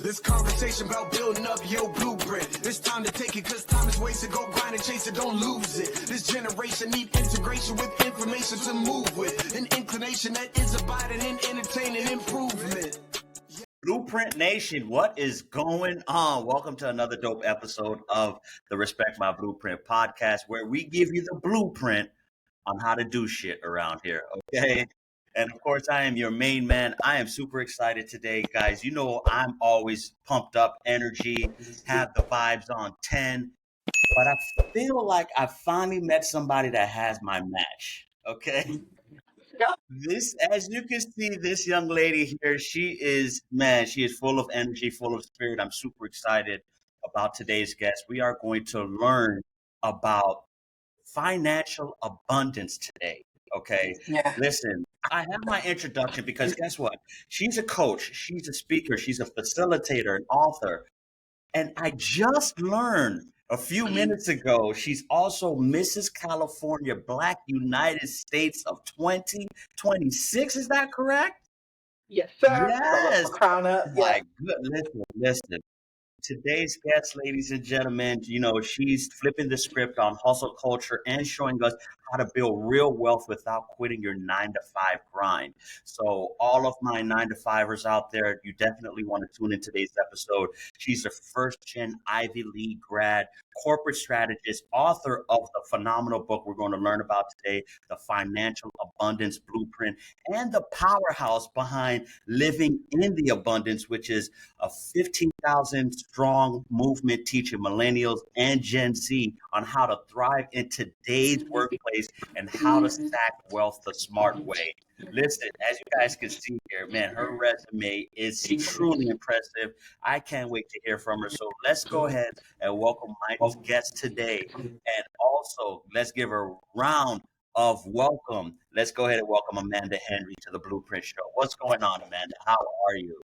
This conversation about building up your blueprint. It's time to take it cause time is wasted. Go grind and chase it, don't lose it. This generation need integration with information to move with. An inclination that is abiding in entertaining improvement. Blueprint Nation, what is going on? Welcome to another dope episode of the Respect My Blueprint podcast, where we give you the blueprint on how to do shit around here, okay? And of course, I am your main man. I am super excited today, guys. You know, I'm always pumped up, energy, have the vibes on 10, but I feel like I finally met somebody that has my match, okay? This, as you can see, this young lady here, she is full of energy, full of spirit. I'm super excited about today's guest. We are going to learn about financial abundance today. Okay. Yeah. Listen, I have my introduction because guess what? She's a coach, she's a speaker, she's a facilitator, an author. And I just learned a few minutes ago, she's also Mrs. California Black United States of 2026. Is that correct? Yes, sir. Yes. Crown up. My goodness. Listen. Today's guest, ladies and gentlemen, you know, she's flipping the script on hustle culture and showing us how to build real wealth without quitting your 9-to-5 grind. So all of my 9-to-5ers out there, you definitely want to tune in today's episode. She's a first-gen Ivy League grad, corporate strategist, author of the phenomenal book we're going to learn about today, The Financial Abundance Blueprint, and the powerhouse behind Living in the Abundance, which is a 15,000 strong movement teaching millennials and Gen Z on how to thrive in today's workplace and how to stack wealth the smart way. Listen, as you guys can see here, man, her resume is truly impressive. I can't wait to hear from her. So let's go ahead and welcome my guest today. And also, let's give her a round of welcome. Let's go ahead and welcome Amanda Henry to the Blueprint Show. What's going on, Amanda? How are you?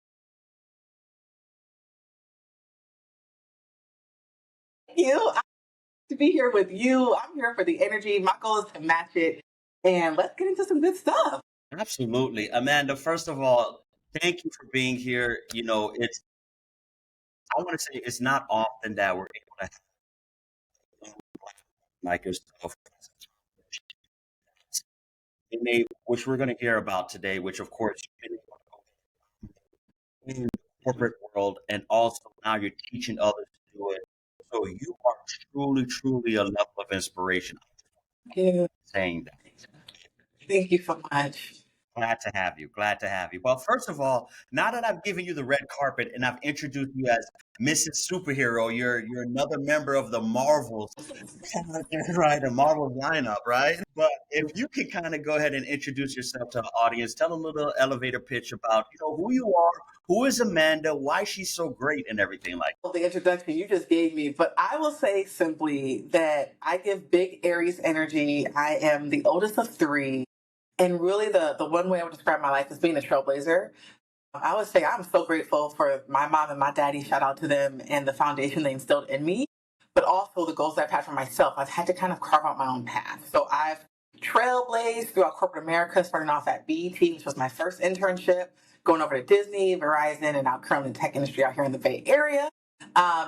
You to be here with you. I'm here for the energy. My goal is to match it. And let's get into some good stuff. Absolutely. Amanda, first of all, thank you for being here. You know, I want to say it's not often that we're able to have like yourself which we're going to hear about today, which of course you've been able to go in the corporate world, and also now you're teaching others to do it. So you are truly, truly a level of inspiration. Thank you. Saying that. Thank you so much. Glad to have you. Glad to have you. Well, first of all, now that I've given you the red carpet and I've introduced you as Mrs. Superhero, you're another member of the Marvels, right? The Marvel lineup, right? But if you can kind of go ahead and introduce yourself to the audience, tell them a little elevator pitch about, you know, who you are, who is Amanda, why she's so great, and everything like that. Well, the introduction you just gave me, but I will say simply that I give big Aries energy. I am the oldest of three. And really the one way I would describe my life is being a trailblazer. I would say I'm so grateful for my mom and my daddy, shout out to them, and the foundation they instilled in me, but also the goals I've had for myself. I've had to kind of carve out my own path. So I've trailblazed throughout corporate America, starting off at BET, which was my first internship, going over to Disney, Verizon, and now currently in the tech industry out here in the Bay Area.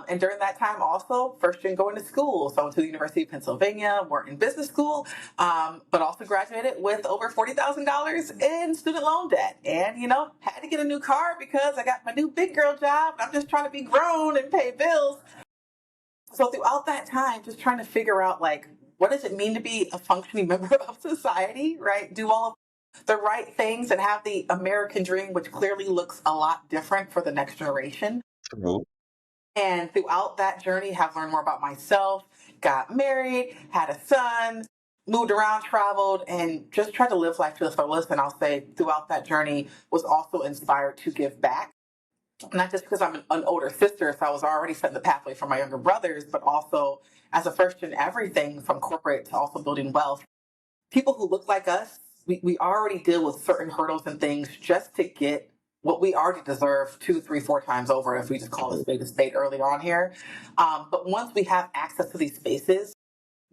And during that time also, first gen going to school. So I went to the University of Pennsylvania, worked in business school, but also graduated with over $40,000 in student loan debt. And, you know, had to get a new car because I got my new big girl job. I'm just trying to be grown and pay bills. So throughout that time, just trying to figure out, like, what does it mean to be a functioning member of society, right? Do all of the right things and have the American dream, which clearly looks a lot different for the next generation. True. And throughout that journey, have learned more about myself, got married, had a son, moved around, traveled, and just tried to live life to the fullest. And I'll say throughout that journey was also inspired to give back. Not just because I'm an older sister, so I was already setting the pathway for my younger brothers, but also as a first in everything from corporate to also building wealth. People who look like us, we already deal with certain hurdles and things just to get what we already deserve 2, 3, 4 times over, if we just call it a spade earlier on here. But once we have access to these spaces,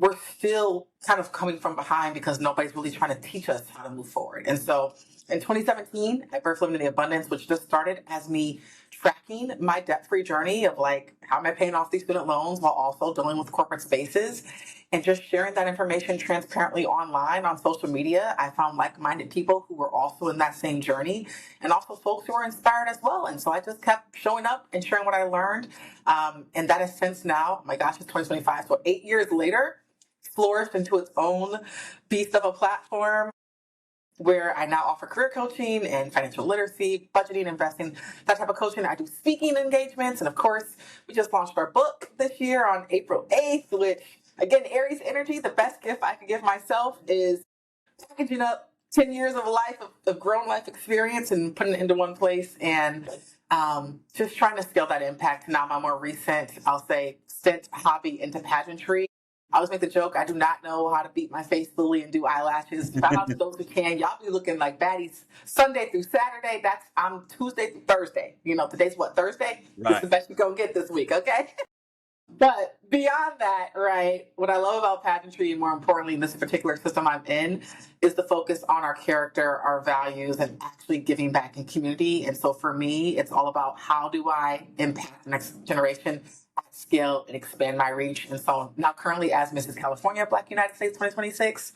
we're still kind of coming from behind because nobody's really trying to teach us how to move forward. And so in 2017, I birthed Living in the Abundance, which just started as me tracking my debt-free journey of like, how am I paying off these student loans while also dealing with corporate spaces and just sharing that information transparently online on social media. I found like-minded people who were also in that same journey and also folks who were inspired as well. And so I just kept showing up and sharing what I learned. And that has since now, oh my gosh, it's 2025. So 8 years later, flourished into its own beast of a platform where I now offer career coaching and financial literacy, budgeting, investing, that type of coaching. I do speaking engagements. And of course, we just launched our book this year on April 8th, which again, Aries energy, the best gift I could give myself is packaging up 10 years of life, of grown life experience and putting it into one place and just trying to scale that impact. Now my more recent, I'll say, stint hobby into pageantry. I always make the joke, I do not know how to beat my face fully and do eyelashes. Shout out to those who can. Y'all be looking like baddies Sunday through Saturday. I'm Tuesday through Thursday. You know, today's what, Thursday? Right. This is the best you're going to get this week, okay? But beyond that, right, what I love about pageantry, and more importantly, in this particular system I'm in, is the focus on our character, our values, and actually giving back in community. And so for me, it's all about how do I impact the next generation at scale and expand my reach. And so now currently as Mrs. California, Black United States 2026,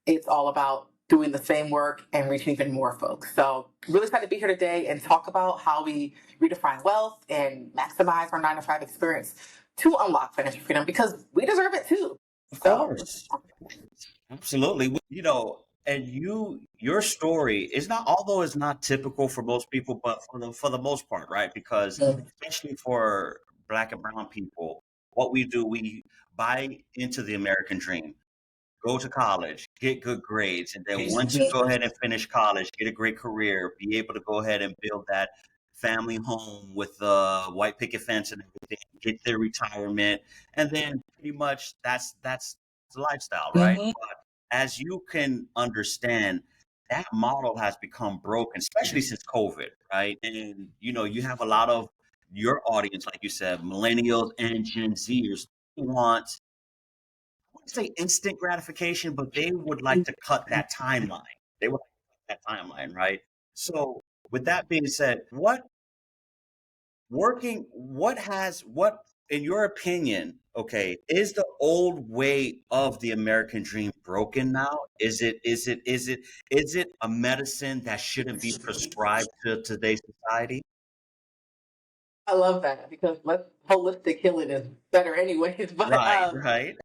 it's all about doing the same work and reaching even more folks. So really excited to be here today and talk about how we redefine wealth and maximize our 9-to-5 experience to unlock financial freedom because we deserve it too. Of course. Absolutely. You know, and your story is not, although it's not typical for most people, but for the most part, right? Because especially for Black and brown people, what we do, we buy into the American dream. Go to college, get good grades, and then once you go ahead and finish college, get a great career, be able to go ahead and build that family home with the white picket fence and everything, get their retirement, and then pretty much that's the lifestyle, right? Mhm. But as you can understand, that model has become broken, especially since COVID, right? And you know, you have a lot of your audience, like you said, millennials and Gen Zers want, I wouldn't say instant gratification, but they would like to cut that timeline. They would like to cut that timeline, right? So with that being said, what in your opinion, okay, is the old way of the American dream broken now? Is it a medicine that shouldn't be prescribed to today's society? I love that because holistic healing is better anyways. But Right, right.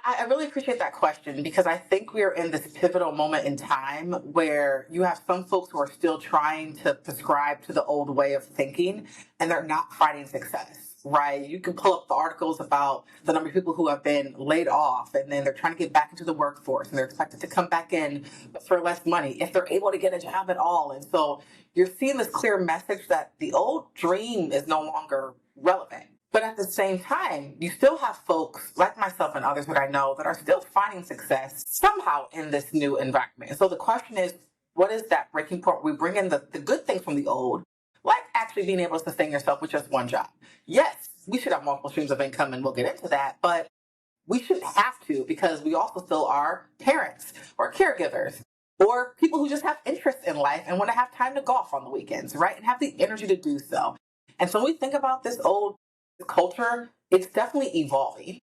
I really appreciate that question because I think we're in this pivotal moment in time where you have some folks who are still trying to prescribe to the old way of thinking and they're not finding success, right? You can pull up the articles about the number of people who have been laid off and then they're trying to get back into the workforce and they're expected to come back in but for less money if they're able to get a job at all. And so you're seeing this clear message that the old dream is no longer relevant. But at the same time, you still have folks like myself and others that I know that are still finding success somehow in this new environment. And so the question is, what is that breaking point? We bring in the good things from the old, like actually being able to sustain yourself with just one job. Yes, we should have multiple streams of income and we'll get into that, but we shouldn't have to because we also still are parents or caregivers or people who just have interests in life and want to have time to golf on the weekends, right? And have the energy to do so. And so when we think about this old culture, it's definitely evolving.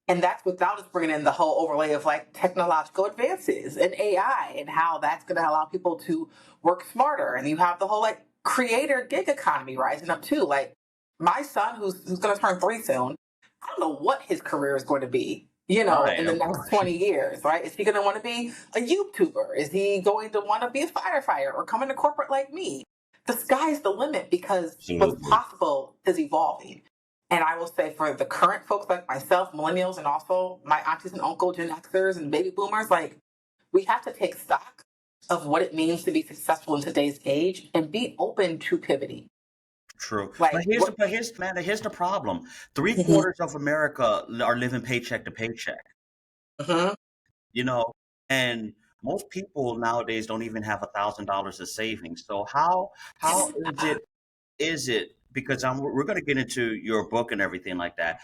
And that's without us bringing in the whole overlay of like technological advances and AI and how that's going to allow people to work smarter. And you have the whole like creator gig economy rising up too. Like my son, who's going to turn 3 soon, I don't know what his career is going to be, you know, Right, in the of next course. 20 years, right? Is he going to want to be a YouTuber? Is he going to want to be a firefighter or come into corporate like me? The sky's the limit because what's Absolutely. possible is evolving. And I will say for the current folks like myself, millennials, and also my aunties and uncles, Gen Xers and baby boomers, like we have to take stock of what it means to be successful in today's age and be open to pivoting. True. Like what? Here's the problem. Three Mhm, quarters of America are living paycheck to paycheck, mhm. you know, and most people nowadays don't even have $1,000 of savings. So how is it because we're going to get into your book and everything like that.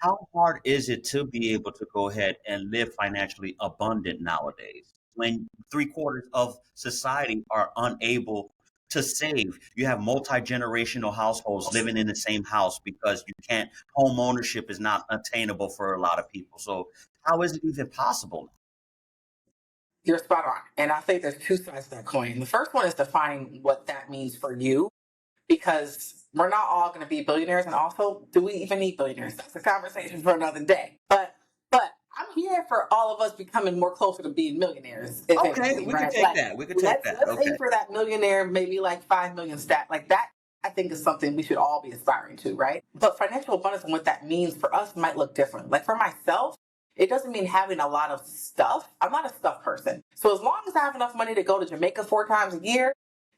how hard is it to be able to go ahead and live financially abundant nowadays when three-quarters of society are unable to save? You have multi-generational households living in the same house because you can't, home ownership is not attainable for a lot of people. So how is it even possible? You're spot on. And I think there's two sides to that coin. The first one is defining what that means for you, because we're not all going to be billionaires. And also, do we even need billionaires? That's a conversation for another day. But I'm here for all of us becoming more closer to being millionaires. If Okay, anything, we could right? take Like, that. We could take that. let's Okay. aim for that millionaire, maybe like 5 million stat. Like that, I think is something we should all be aspiring to, right? But financial abundance and what that means for us might look different. Like for myself, it doesn't mean having a lot of stuff. I'm not a stuff person. So as long as I have enough money to go to Jamaica 4 times a year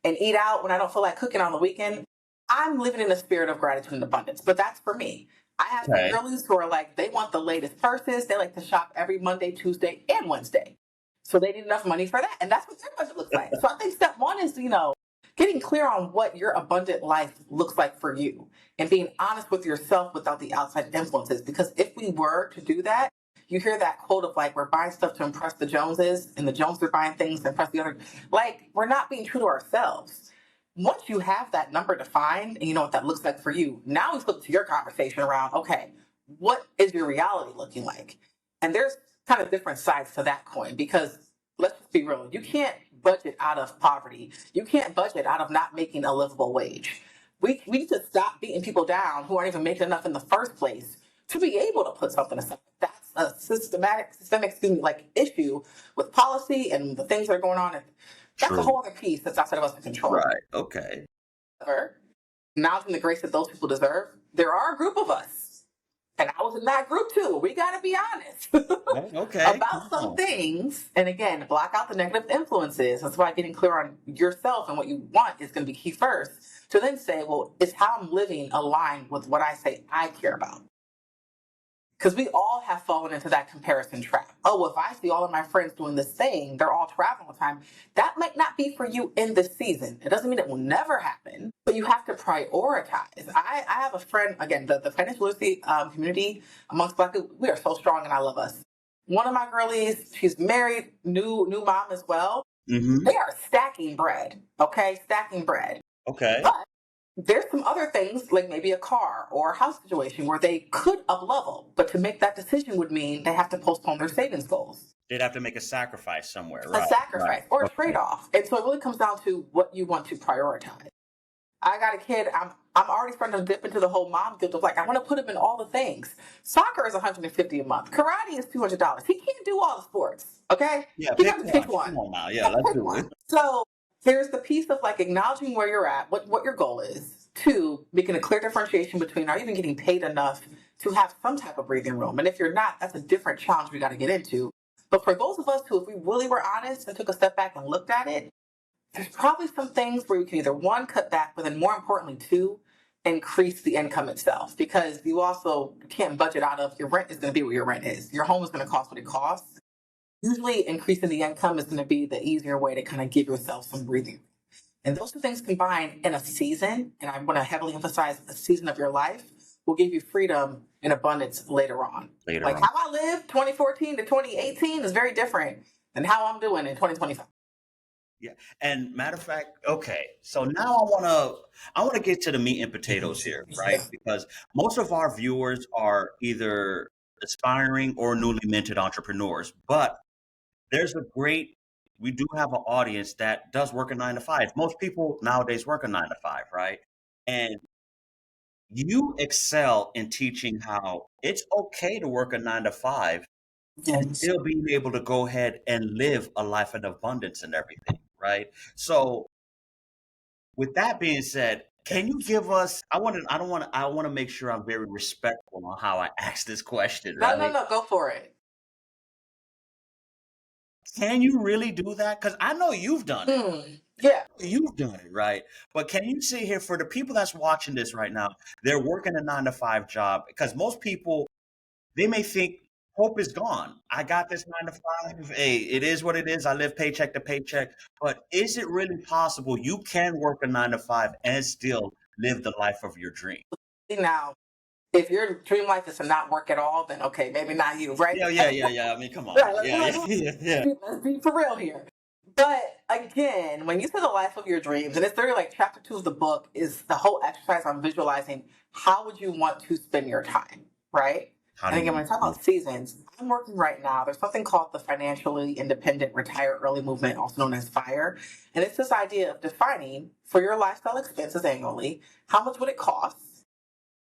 and eat out when I don't feel like cooking on the weekend, I'm living in a spirit of gratitude and abundance. But that's for me. I have some Okay. girlies who are like, they want the latest purses. They like to shop every Monday, Tuesday, and Wednesday. So they need enough money for that. And that's what their budget looks like. So I think step one is, getting clear on what your abundant life looks like for you and being honest with yourself without the outside influences. Because if we were to do that, you hear that quote of like, we're buying stuff to impress the Joneses and the Joneses are buying things to impress the other. Like, we're not being true to ourselves. Once you have that number defined and you know what that looks like for you, now we flip to your conversation around, okay, what is your reality looking like? And there's kind of different sides to that coin, because let's just be real. You can't budget out of poverty. You can't budget out of not making a livable wage. We need to stop beating people down who aren't even making enough in the first place to be able to put something aside. That's a systemic issue with policy and the things that are going on. And that's a True. whole other piece that's outside of us to control. Right. Okay. However, acknowledging the grace that those people deserve, there are a group of us, and I was in that group too. We got to be honest Okay. about some things. And again, block out the negative influences. That's why getting clear on yourself and what you want is going to be key first. To then say, well, is how I'm living aligned with what I say I care about? Because we all have fallen into that comparison trap. Oh, well, if I see all of my friends doing this thing, they're all traveling all the time. That might not be for you in this season. It doesn't mean it will never happen, but you have to prioritize. I have a friend, again, the financial literacy community amongst Black people, we are so strong and I love us. One of my girlies, she's married, new mom as well. Mm-hmm. They are stacking bread, okay? Stacking bread. Okay. But there's some other things, like maybe a car or a house situation where they could up-level, but to make that decision would mean they have to postpone their savings goals. They'd have to make a sacrifice somewhere, right? A sacrifice Right. or a Okay. trade-off. And so it really comes down to what you want to prioritize. I got a kid, I'm already starting to dip into the whole mom guilt of like, I want to put him in all the things. Soccer is $150 a month. Karate is $200. He can't do all the sports, okay? Yeah, He pick has to pick one. one. Come on now. Yeah, let's do it. So there's the piece of like acknowledging where you're at, what your goal is. 2, making a clear differentiation between, are you even getting paid enough to have some type of breathing room? And if you're not, that's a different challenge we got to get into. But for those of us who, if we really were honest and took a step back and looked at it, there's probably some things where you can either 1, cut back, but then more importantly 2, increase the income itself. Because you also can't budget out of, your rent is going to be what your rent is. Your home is going to cost what it costs. Usually increasing the income is going to be the easier way to kind of give yourself some breathing room. And those 2 things combined in a season, and I want to heavily emphasize a season of your life, will give you freedom and abundance later on. How I lived 2014 to 2018 is very different than how I'm doing in 2025. Yeah. And matter of fact, okay. So now I wanna get to the meat and potatoes here, right? Because most of our viewers are either aspiring or newly minted entrepreneurs, but we do have an audience that does work a 9 to 5. Most people nowadays work a 9 to 5, right? And you excel in teaching how it's okay to work a 9 to 5 and Yes. still being able to go ahead and live a life of abundance and everything, right? So with that being said, can you give us, I want to make sure I'm very respectful on how I ask this question, right? No, go for it. Can you really do that? Because I know you've done it. Yeah. You've done it, right? But can you sit here for the people that's watching this right now? They're working a 9 to 5 job, because most people, they may think hope is gone. I got this 9 to 5. Hey, it is what it is. I live paycheck to paycheck. But is it really possible you can work a 9 to 5 and still live the life of your dream? Now, If your dream life is to not work at all, then okay, maybe not you, right? Yeah. I mean, come on. Right, Yeah. let's be for real here. But again, when you say the life of your dreams, and it's literally like chapter 2 of the book is the whole exercise on visualizing how would you want to spend your time, right? How And do you again, when want I talk about seasons, I'm working right now. There's something called the Financially Independent Retire Early Movement, also known as FIRE. And it's this idea of defining for your lifestyle expenses annually, how much would it cost,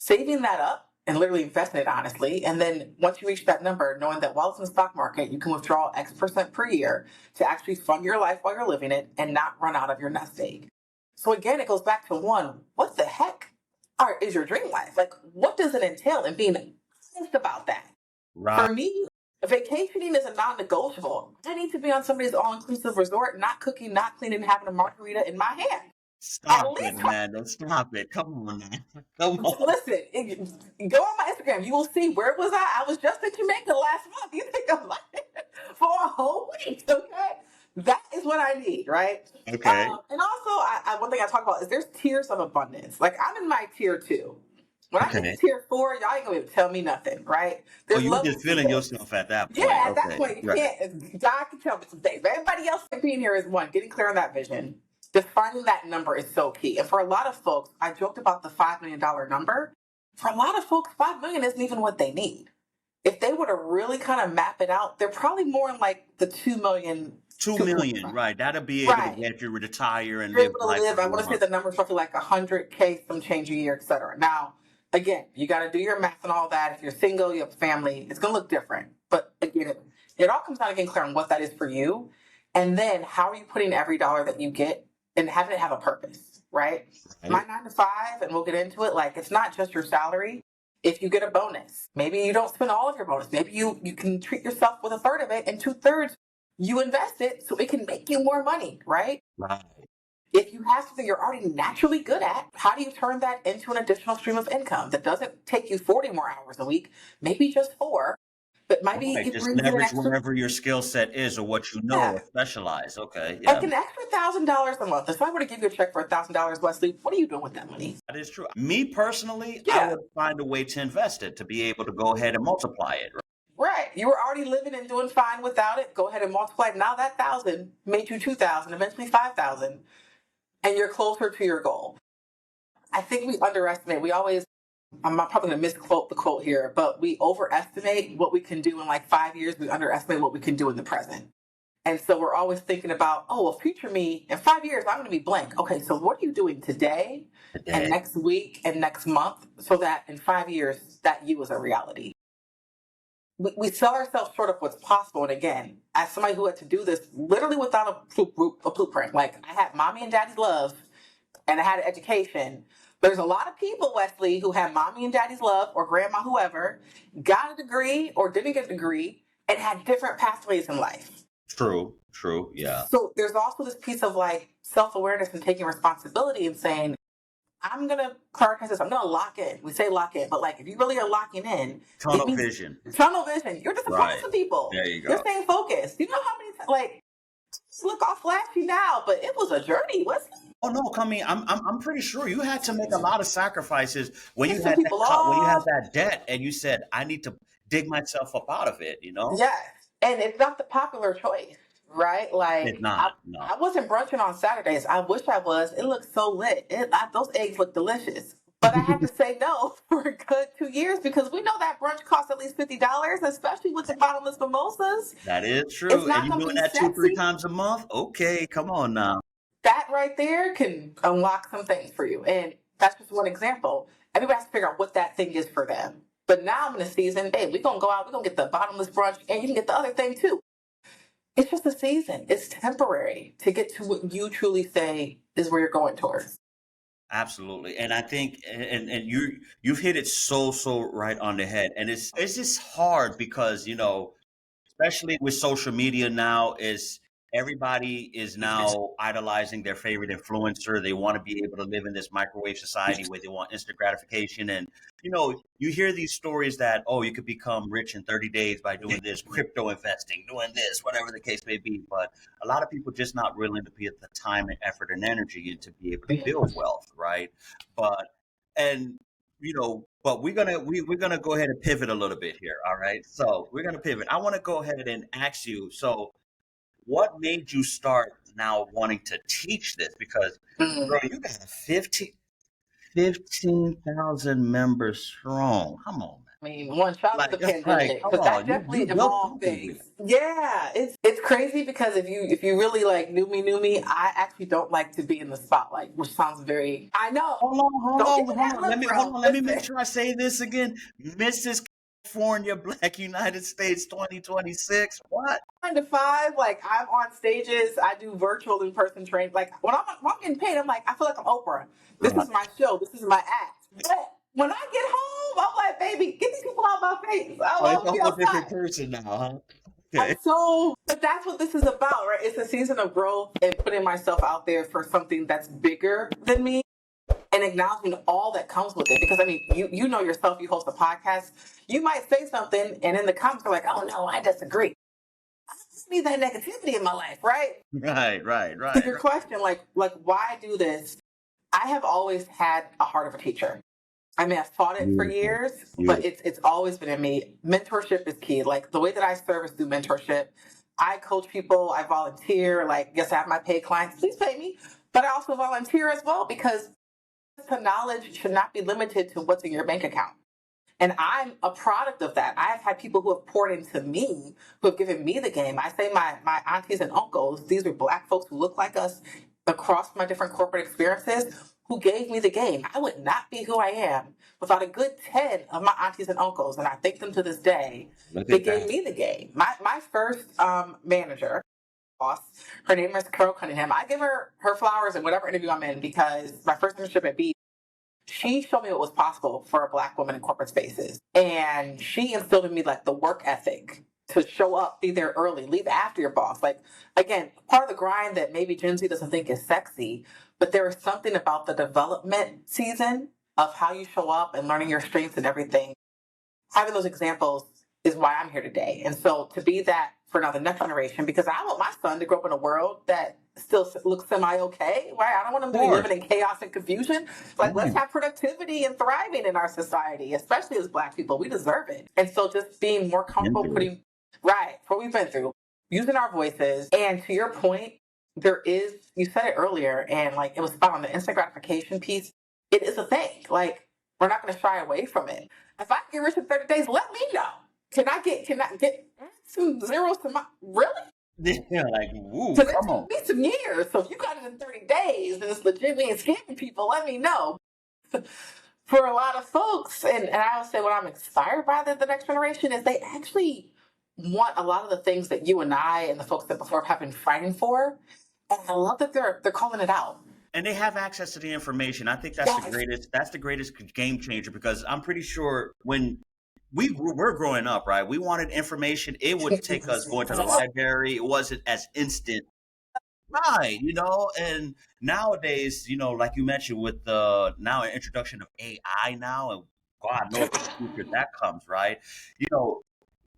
saving that up and literally investing it honestly. And then once you reach that number, knowing that while it's in the stock market, you can withdraw X% per year to actually fund your life while you're living it and not run out of your nest egg. So again, it goes back to one, what the heck is your dream life? Like, what does it entail? And being honest about that. Right. For me, vacationing is a non-negotiable. I need to be on somebody's all-inclusive resort, not cooking, not cleaning, having a margarita in my hand. Stop it, man. Stop it. Come on, man. Come on. Listen, go on my Instagram. You will see where was I? I was just in Jamaica last month. You think I'm lying? For a whole week, okay? That is what I need, right? Okay. And also, one thing I talk about is there's tiers of abundance. Like I'm in my tier 2. When I get to tier 4, y'all ain't gonna be able to tell me nothing, right? So you just feeling yourself at that point. Yeah, at that point, you can't. God can tell me some things. But everybody else being here is one, getting clear on that vision. Defining that number is so key. And for a lot of folks, I joked about the $5 million number. For a lot of folks, $5 million isn't even what they need. If they were to really kind of map it out, they're probably more in like the 2 million. 2 million, right? That'll be able to get you to retire and live life. I want to say the number's roughly like 100K, some change a year, etc. Now, again, you got to do your math and all that. If you're single, you have a family, it's going to look different. But again, it all comes down to getting clear on what that is for you. And then how are you putting every dollar that you get and having it have a purpose, right? My 9 to 5, and we'll get into it, like it's not just your salary. If you get a bonus, maybe you don't spend all of your bonus. Maybe you can treat yourself with a third of it and 2/3 you invest it so it can make you more money, right? Right. If you have something you're already naturally good at, how do you turn that into an additional stream of income that doesn't take you 40 more hours a week, maybe just 4, but maybe it just brings leverage extra, wherever your skill set is or what you know or specialize. Okay. Like an extra $1,000 a month. If I were to give you a check for $1,000, Wesley, what are you doing with that money? That is true. Me personally, I would find a way to invest it to be able to go ahead and multiply it. Right. You were already living and doing fine without it. Go ahead and multiply it. Now that 1,000 made you 2,000, eventually 5,000, and you're closer to your goal. I think we underestimate. I'm not probably going to misquote the quote here, but we overestimate what we can do in like 5 years. We underestimate what we can do in the present. And so we're always thinking about, oh, well, future me, in 5 years, I'm going to be blank. Okay, so what are you doing today and next week and next month so that in 5 years, that you is a reality? We sell ourselves short of what's possible. And again, as somebody who had to do this literally without a blueprint, like I had mommy and daddy's love and I had an education. There's a lot of people, Wesley, who have mommy and daddy's love or grandma, whoever, got a degree or didn't get a degree and had different pathways in life. True, yeah. So there's also this piece of like self-awareness and taking responsibility and saying, I'm going to prioritize this. I'm going to lock in. We say lock in, but like if you really are locking in. Tunnel vision. You're disappointing some people. There you go. You're staying focused. You know how many like look all flashy now, but it was a journey, wasn't it? Oh no, I'm pretty sure you had to make a lot of sacrifices when you had that debt and you said, I need to dig myself up out of it, you know? Yes. And it's not the popular choice, right? Like it's not. I wasn't brunching on Saturdays. I wish I was. It looked so lit. Those eggs look delicious. But I had to say no for a good 2 years because we know that brunch costs at least $50, especially with the bottomless mimosas. That is true. And you're doing that 2-3 times a month? Okay, come on now. That right there can unlock some things for you. And that's just one example. Everybody has to figure out what that thing is for them. But now I'm in a season, hey, we're going to go out, we're going to get the bottomless brunch, and you can get the other thing too. It's just a season. It's temporary to get to what you truly say is where you're going towards. Absolutely. And I think, and you've hit it so right on the head. And it's just hard because, you know, especially with social media now, everybody is now idolizing their favorite influencer. They want to be able to live in this microwave society where they want instant gratification. And, you know, you hear these stories that, oh, you could become rich in 30 days by doing this, crypto investing, doing this, whatever the case may be. But a lot of people just not willing to put the time and effort and energy into be able to build wealth, right? And, you know, But we're gonna go ahead and pivot a little bit here. All right. So we're gonna pivot. I want to go ahead and ask you. So, what made you start now wanting to teach this? Because, Mm. girl, you got a 15,000 members strong. Come on, man. I mean, one shot of the Like, pandemic come because that on, you definitely built evolved something things. here. Yeah, it's crazy because if you really like knew me, I actually don't like to be in the spotlight, which sounds very. I know. Don't give me that look, bro. Let me make Listen, sure I say this again. Mrs. California Black United States 2026. What? 9 to 5, like I'm on stages, I do virtual in person training. Like when I'm getting paid, I'm like I feel like I'm Oprah. This Right. is my show. This is my act. But when I get home, I'm like, baby, get these people out my face. I Oh, it's love a to be whole different outside. person now, huh? I'm Okay. so, but that's what this is about, right? It's a season of growth and putting myself out there for something that's bigger than me and acknowledging all that comes with it. Because I mean, you know yourself, you host a podcast, you might say something and in the comments are like, oh no, I disagree. I don't need that negativity in my life, right? Right. To your question, like why do this? I have always had a heart of a teacher. I mean, I've taught it for Beautiful. years, but Beautiful. it's always been in me. Mentorship is key. Like the way that I service through mentorship, I coach people, I volunteer. Like, yes, I have my paid clients. Please pay me, but I also volunteer as well because the knowledge should not be limited to what's in your bank account. And I'm a product of that. I've had people who have poured into me, who have given me the game. I say my aunties and uncles, these are Black folks who look like us across my different corporate experiences, who gave me the game. I would not be who I am without a good 10 of my aunties and uncles. And I thank them to this day. Look They at gave that. me the game. My first manager, boss, her name is Carol Cunningham. I give her flowers in whatever interview I'm in because my first internship at B, she showed me what was possible for a Black woman in corporate spaces. And she instilled in me like the work ethic to show up, be there early, leave after your boss. Like, again, part of the grind that maybe Gen Z doesn't think is sexy, but there is something about the development season of how you show up and learning your strengths and everything. Having those examples is why I'm here today. And so to be that for now the next generation, because I want my son to grow up in a world that still looks semi-okay, right? I don't want him Of to be course. living in chaos and confusion. Like, let's Right. have productivity and thriving in our society, especially as Black people. We deserve it. And so just being more Been comfortable through it. right, what we've been through, using our voices. And to your point, there is, you said it earlier, and like it was spot on the instant gratification piece. It is a thing. Like, we're not going to shy away from it. If I get rich in 30 days, let me know. Can I get some zeros to my, really? Yeah, like, woo, Because come it on. took me some years. So if you got it in 30 days and it's legit, we ain't scamming people, let me know. For a lot of folks, and I would say what I'm inspired by the next generation is they actually want a lot of the things that you and I and the folks that before have been fighting for. And I love that they're calling it out. And they have access to the information. I think Yes. that's the greatest game changer because I'm pretty sure when we're growing up, right? We wanted information. It would take us going to the library. It wasn't as instant. Right, and nowadays, like you mentioned with the now introduction of AI now, and God knows what the future that comes, right? You know,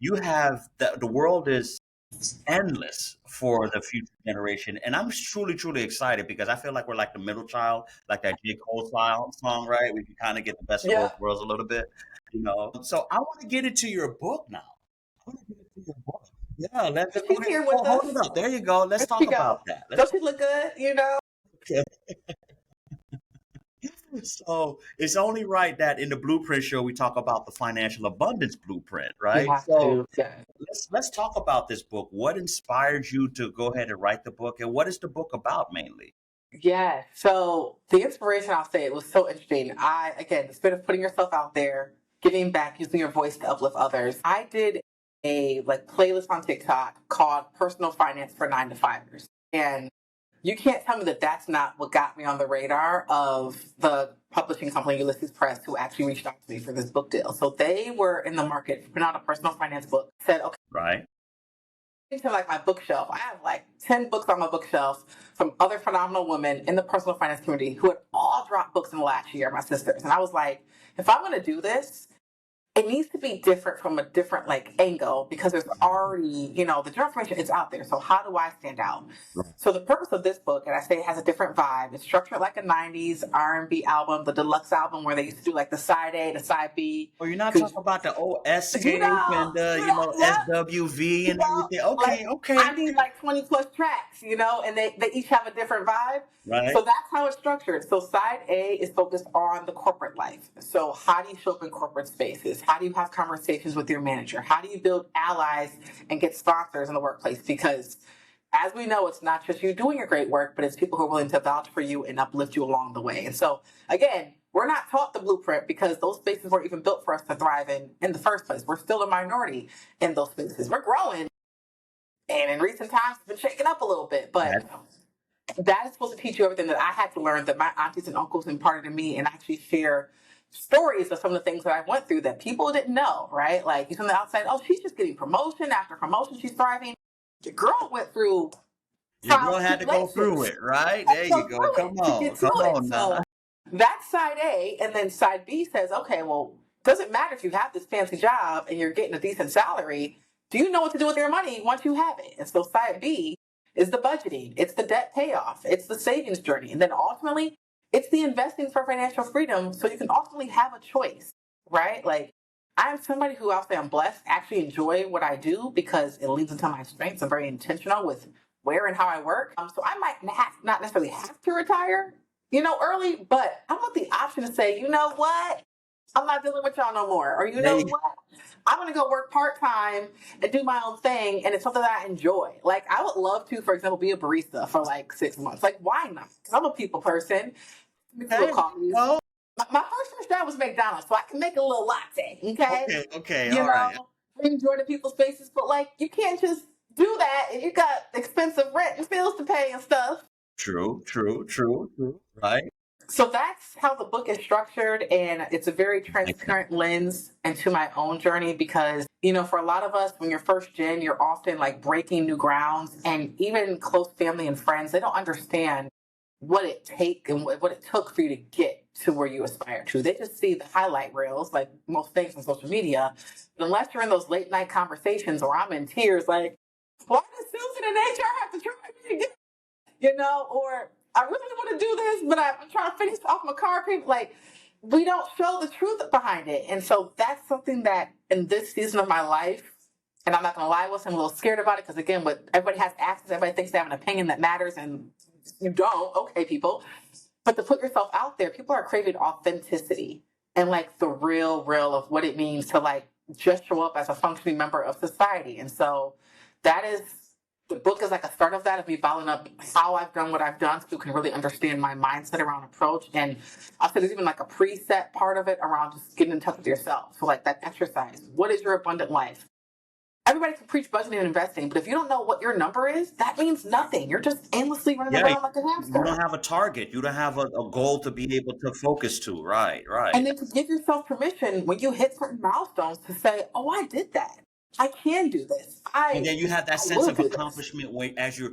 you have the world is endless for the future generation. And I'm truly excited because I feel like we're like the middle child, like that J. Cole song, right? We can kind of get the best of Yeah. both worlds a little bit. So I want to get into your book now. I want to get into your book. Yeah, let's go She's ahead. here with Hold us. it up. There you go. Let's There talk she go. about that. Don't she look good? Okay. So it's only right that in the Blueprint Show we talk about the financial abundance blueprint, You right? have So to. Yeah. let's talk about this book. What inspired you to go ahead and write the book, and what is the book about mainly? Yeah. So the inspiration, I'll say, it was so interesting. Again, the spirit of putting yourself out there, giving back, using your voice to uplift others. I did a playlist on TikTok called Personal Finance for 9 to 5ers. And you can't tell me that that's not what got me on the radar of the publishing company Ulysses Press, who actually reached out to me for this book deal. So they were in the market for putting out a personal finance book. Said, okay, Right. to my bookshelf. I have 10 books on my bookshelf from other phenomenal women in the personal finance community who had all dropped books in the last year, my sisters. And I was like, if I'm going to do this, it needs to be different from a different like angle because there's already, the general information is out there. So how do I stand out? Right. So the purpose of this book, and I say it has a different vibe. It's structured like a '90s R&B album, the deluxe album where they used to do like the side A, the side B. Oh, you're not talking about the old Escape and Yeah, SWV and everything. Okay, like okay, I need like 20 plus tracks, and they each have a different vibe. right. So that's how it's structured. So side A is focused on the corporate life. So how do you show up in corporate spaces? How do you have conversations with your manager? How do you build allies and get sponsors in the workplace? Because as we know, it's not just you doing your great work, but it's people who are willing to vouch for you and uplift you along the way. And so again, we're not taught the blueprint because those spaces weren't even built for us to thrive in the first place. We're still a minority in those spaces. We're growing. And in recent times, it's been shaken up a little bit, but that is supposed to teach you everything that I had to learn, that my aunties and uncles imparted to me, and actually share stories of some of the things that I went through that people didn't know, right? Like, you from the outside, oh, she's just getting promotion after promotion, she's thriving. Your girl went through Your girl had to go through it, right? There you go. Come on now. So that's side A, and then side B says, okay, well, doesn't matter if you have this fancy job and you're getting a decent salary. Do you know what to do with your money once you have it? And so side B is the budgeting. It's the debt payoff. It's the savings journey. And then ultimately, it's the investing for financial freedom so you can ultimately have a choice, right? Like, I'm somebody who I'll say I'm blessed, actually enjoy what I do because it leads into my strengths. I'm very intentional with where and how I work. So I might not necessarily have to retire, early, but I want the option to say, you know what? I'm not dealing with y'all no more. Or you know what? I'm going to go work part-time and do my own thing. And it's something that I enjoy. Like, I would love to, for example, be a barista for like 6 months. Like, why not? Because I'm a people person. Make a little coffee. My first job was McDonald's, so I can make a little latte. Okay. You All right. enjoy the people's faces. But like, you can't just do that. And you got expensive rent and bills to pay and stuff. True. Right. So that's how the book is structured, and it's a very transparent lens into my own journey because, for a lot of us, when you're first gen, you're often like breaking new grounds, and even close family and friends, they don't understand what it took for you to get to where you aspire to. They just see the highlight reels, like most things on social media. But unless you're in those late night conversations where I'm in tears, like, why does Susan and HR have to try me again? Or I really want to do this, but I'm trying to finish off my car payment. Like, we don't show the truth behind it. And so that's something that in this season of my life, and I'm not going to lie with you, I'm a little scared about it because, again, everybody has access. Everybody thinks they have an opinion that matters, and you don't. Okay, people. But to put yourself out there, people are craving authenticity and, like, the real of what it means to, like, just show up as a functioning member of society. And so the book is like a start of that, of me following up how I've done what I've done so you can really understand my mindset around approach. And I'll say there's even like a preset part of it around just getting in touch with yourself. So like that exercise. What is your abundant life? Everybody can preach budgeting and investing, but if you don't know what your number is, that means nothing. You're just aimlessly running around like a hamster. You don't have a target. You don't have a goal to be able to focus to. Right. And then to give yourself permission when you hit certain milestones to say, oh, I did that. I can do this. And then you have that sense of accomplishment as you're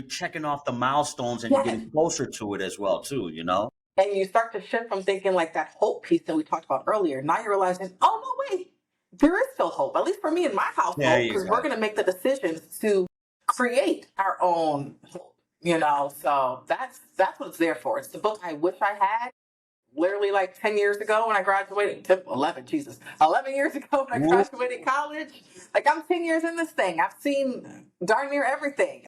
checking off the milestones and you're getting closer to it as well, too, And you start to shift from thinking like that hope piece that we talked about earlier. Now you're realizing, oh, no, wait, there is still hope, at least for me in my household, because we're going to make the decisions to create our own hope, So that's what it's there for. It's the book I wish I had. Literally like 10 years ago when I graduated, 11 years ago when I graduated college. Like, I'm 10 years in this thing. I've seen darn near everything.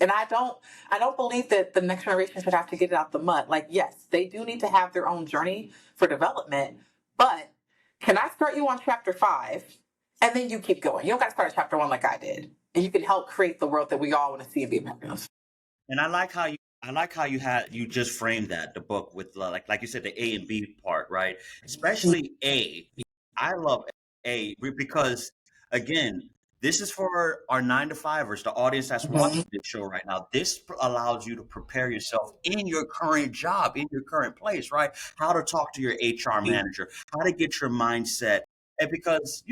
And I don't believe that the next generation should have to get it out the mud. Like, yes, they do need to have their own journey for development, but can I start you on chapter 5 and then you keep going? You don't got to start at chapter 1 like I did. And you can help create the world that we all want to see and be a part of. And I like how you just framed the book with like you said, the A and B part, right? Especially A. I love A because, again, this is for our 9-to-5ers, the audience that's watching this show right now. This allows you to prepare yourself in your current job, in your current place, right? How to talk to your HR manager, how to get your mindset. And because,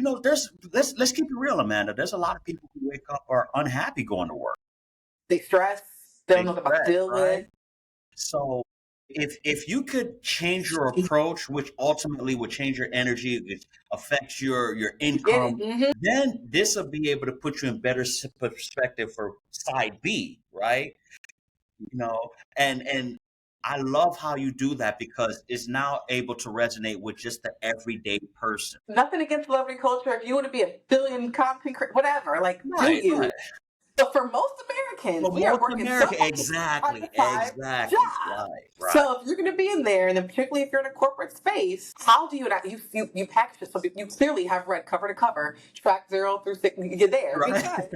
let's keep it real, Amanda. There's a lot of people who wake up are unhappy going to work. They stress. They don't know what to deal with. So if you could change your approach, which ultimately would change your energy, which affects your Get it? income, then this will be able to put you in better perspective for side B, right? You know, and I love how you do that because it's now able to resonate with just the everyday person. Nothing against celebrity culture. If you want to be a billion content creator, whatever, like do Right, you. right. But for most Americans, For we are most working America, somebody's exactly, 9 to 5 exactly. job. Right, right, So if you're going to be in there, and then particularly if you're in a corporate space, how do you package it so you clearly have read cover to cover, track 0 through 6, you're there right. because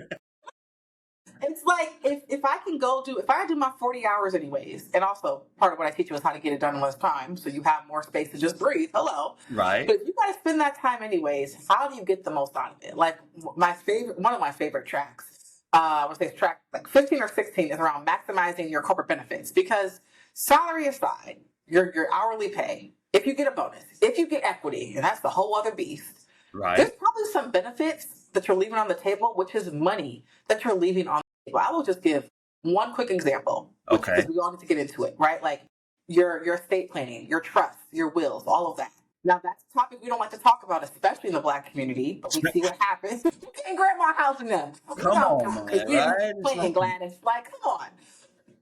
it's like if I do my 40 hours anyways, and also part of what I teach you is how to get it done in less time, so you have more space to just breathe. Hello, Right. but if you got to spend that time anyways, how do you get the most out of it? Like one of my favorite tracks. I would say track like 15 or 16 is around maximizing your corporate benefits because salary aside, your hourly pay, if you get a bonus, if you get equity, and that's the whole other beast, there's Right. probably some benefits that you're leaving on the table, which is money that you're leaving on the table. I will just give one quick example, Okay. because we all need to get into it, right? Like your estate planning, your trusts, your wills, all of that. Now that's a topic we don't like to talk about, especially in the Black community, but we see what happens. We can't grandma housing them. Come on, Because man, we right? didn't It's plan like, Gladys. Like, come on.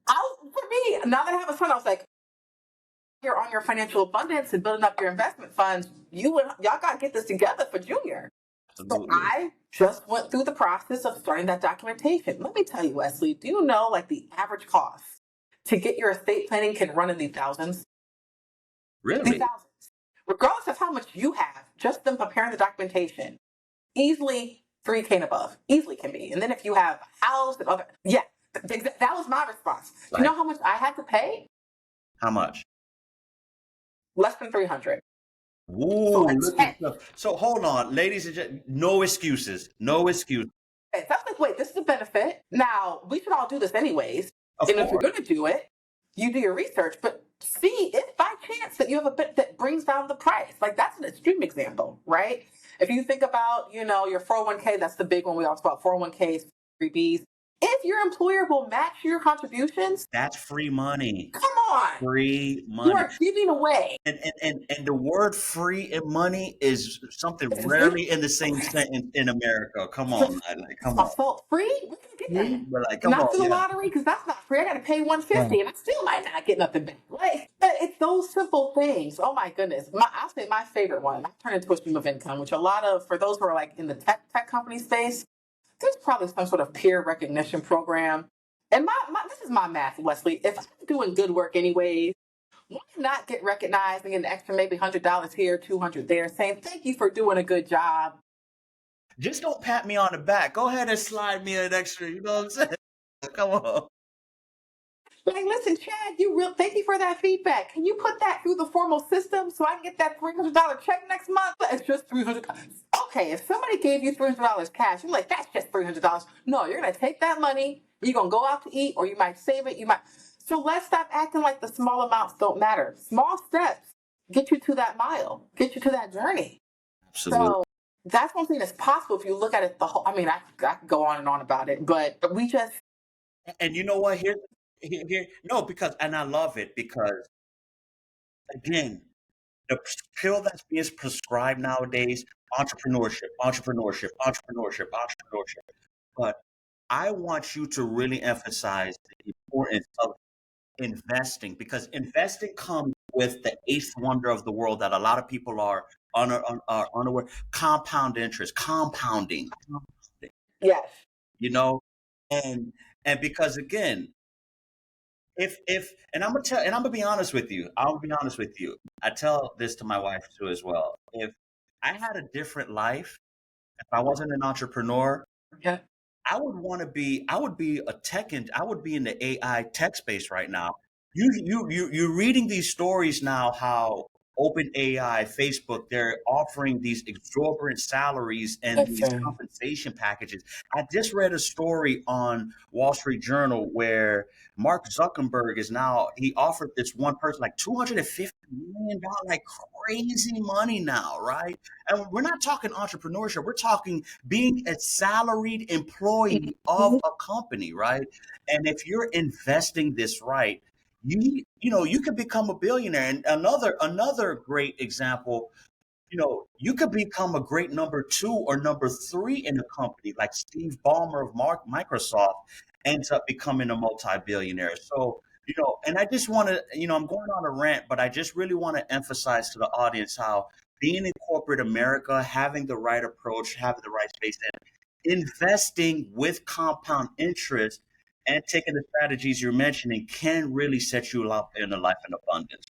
For me, now that I have a son, I was like, you're on your financial abundance and building up your investment funds. Y'all got to get this together for Junior. So absolutely. I just went through the process of starting that documentation. Let me tell you, Wesley, do you know like the average cost to get your estate planning can run in the thousands? The Really? thousands. Regardless of how much you have, just them preparing the documentation, easily 3K and above. Easily can be. And then if you have a house and other, yeah, that was my response. Do you know how much I had to pay? How much? Less than 300. Ooh, So look at stuff. So hold on, ladies and gentlemen, no excuses. No excuse. so I was like, wait, this is a benefit. Now, we should all do this anyways. Of And if you're course. going to do it, you do your research, but see if by chance that you have a bit that brings down the price. Like that's an extreme example, right? If you think about, your 401k, that's the big one we always talk about, 401ks, 3Bs. If your employer will match your contributions, That's free money. come on. Free You money. are giving away. And the word free and money is something rarely in the same sentence in America. Come on, like, come on. Assault free? We can get that. But like, come Not on, through the yeah. lottery, because that's not free. I got to pay $150, and I still might not get nothing back. Like, but it's those simple things. Oh my goodness! I'll say my favorite one. I've turned into a stream of income, which a lot of for those who are like in the tech company space, there's probably some sort of peer recognition program. And this is my math, Wesley. If I'm doing good work anyways, why not get recognized and get an extra maybe $100 here, $200 there, saying thank you for doing a good job. Just don't pat me on the back. Go ahead and slide me an extra. You know what I'm saying? Come on. Like, listen, Chad, thank you for that feedback. Can you put that through the formal system so I can get that $300 check next month? It's just $300. Okay, if somebody gave you $300 cash, you're like, that's just $300. No, you're gonna take that money. You're gonna go out to eat, or you might save it. So let's stop acting like the small amounts don't matter. Small steps get you to that mile, get you to that journey. Absolutely. So that's one thing that's possible if you look at it the whole. I mean, I could go on and on about it, but we just. And you know what? Here, no, because, and I love it because, again, the pill that's being prescribed nowadays, entrepreneurship, entrepreneurship, entrepreneurship, entrepreneurship. But I want you to really emphasize the importance of investing because investing comes with the eighth wonder of the world that a lot of people are unaware. Compound interest, compounding. Yes. And because again, if and I'm gonna be honest with you. I'll be honest with you. I tell this to my wife too as well. If I had a different life, if I wasn't an entrepreneur, Yeah. I would be a tech and I would be in the AI tech space right now. You're reading these stories now how OpenAI, Facebook, they're offering these exorbitant salaries and these Listen. compensation packages. I just read a story on Wall Street Journal where Mark Zuckerberg he offered this one person like $250 million, like crazy money now, right? And we're not talking entrepreneurship, we're talking being a salaried employee of a company, right? And if you're investing this right, you could become a billionaire. And another great example, you could become a great number two or number three in a company, like Steve Ballmer of Microsoft ends up becoming a multi-billionaire. So, and I just want to, I'm going on a rant, but I just really want to emphasize to the audience how being in corporate America, having the right approach, having the right space, and investing with compound interest and taking the strategies you're mentioning can really set you up in a life in abundance.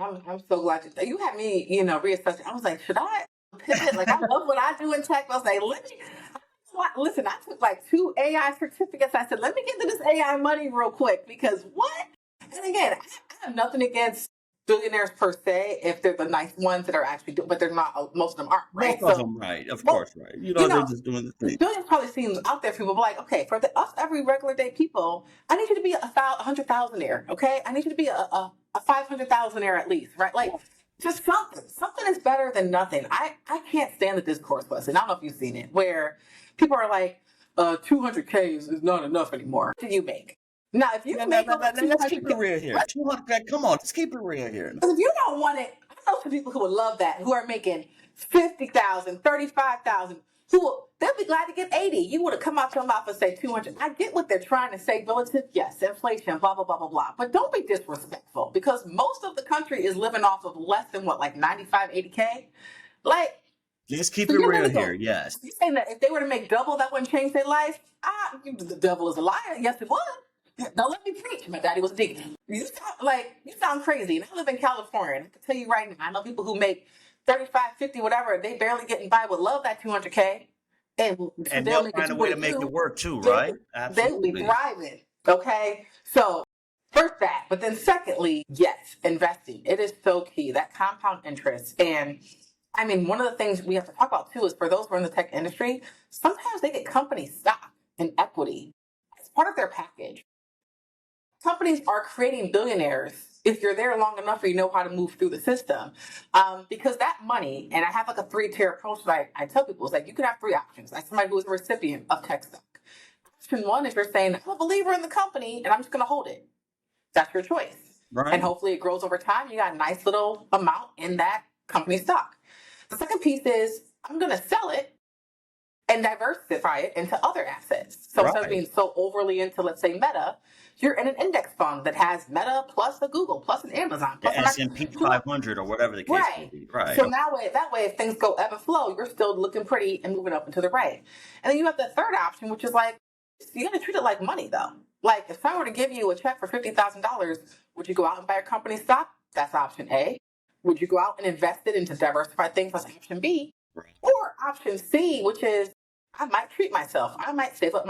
I'm so glad you had me, reassessing. I was like, should I pivot? Like, I love what I do in tech. I was like, listen, I took like 2 AI certificates. I said, let me get into this AI money real quick because what? And again, I have nothing against billionaires per se if they're the nice ones that are actually doing, but they're not. Most of them aren't, right? Most of them, right? Of course, right? They're just doing the thing. Billions probably seems out there for people, but like, okay, for us every regular day people, I need you to be a 100,000-aire, okay? I need you to be a 500,000-aire at least, right? Like, just something. Something is better than nothing. I can't stand the discourse, Wesley. I don't know if you've seen it, where people are like, 200K is not enough anymore. What do you make? Now, if you make let's keep it real here. 200, come on, let's keep it real here. Because if you don't want it, I know some people who would love that, who are making 50,000, 35,000, they'll be glad to get 80. You would have come out your mouth and say 200. I get what they're trying to say relative, yes, inflation, blah, blah, blah, blah, blah. But don't be disrespectful because most of the country is living off of less than what, like 95, 80K? Like, let's keep it real here, yes. You're saying that if they were to make double, that wouldn't change their life? The devil is a liar. Yes, it would. Now let me preach. My daddy was a deacon. You sound crazy. And I live in California. And I can tell you right now, I know people who make 35, 50, whatever. They barely getting by. Would love that 200K. And they'll find a way to make it work too, right? Absolutely. They'll be thriving. Okay. So first that, but then secondly, yes, investing. It is so key. That compound interest. And I mean, one of the things we have to talk about too is for those who are in the tech industry, sometimes they get company stock and equity as part of their package. Companies are creating billionaires if you're there long enough or you know how to move through the system. Because that money, and I have like a 3-tier approach that I tell people, it's like you can have 3 options. Like somebody who is a recipient of tech stock. Option 1 is you're saying, I'm a believer in the company and I'm just going to hold it. That's your choice. Right. And hopefully it grows over time. You got a nice little amount in that company stock. The second piece is I'm going to sell it and diversify it into other assets. So instead of being so overly into, let's say, Meta, you're in an index fund that has Meta plus a Google plus an Amazon plus the S&P 500 or whatever the case may be. Right. So that way, if things go ebb and flow, you're still looking pretty and moving up and to the right. And then you have the third option, which is like, you got to treat it like money, though. Like, if I were to give you a check for $50,000, would you go out and buy a company stock? That's option A. Would you go out and invest it into diversified things? That's option B. Right. Or option C, which is, I might treat myself. I might save up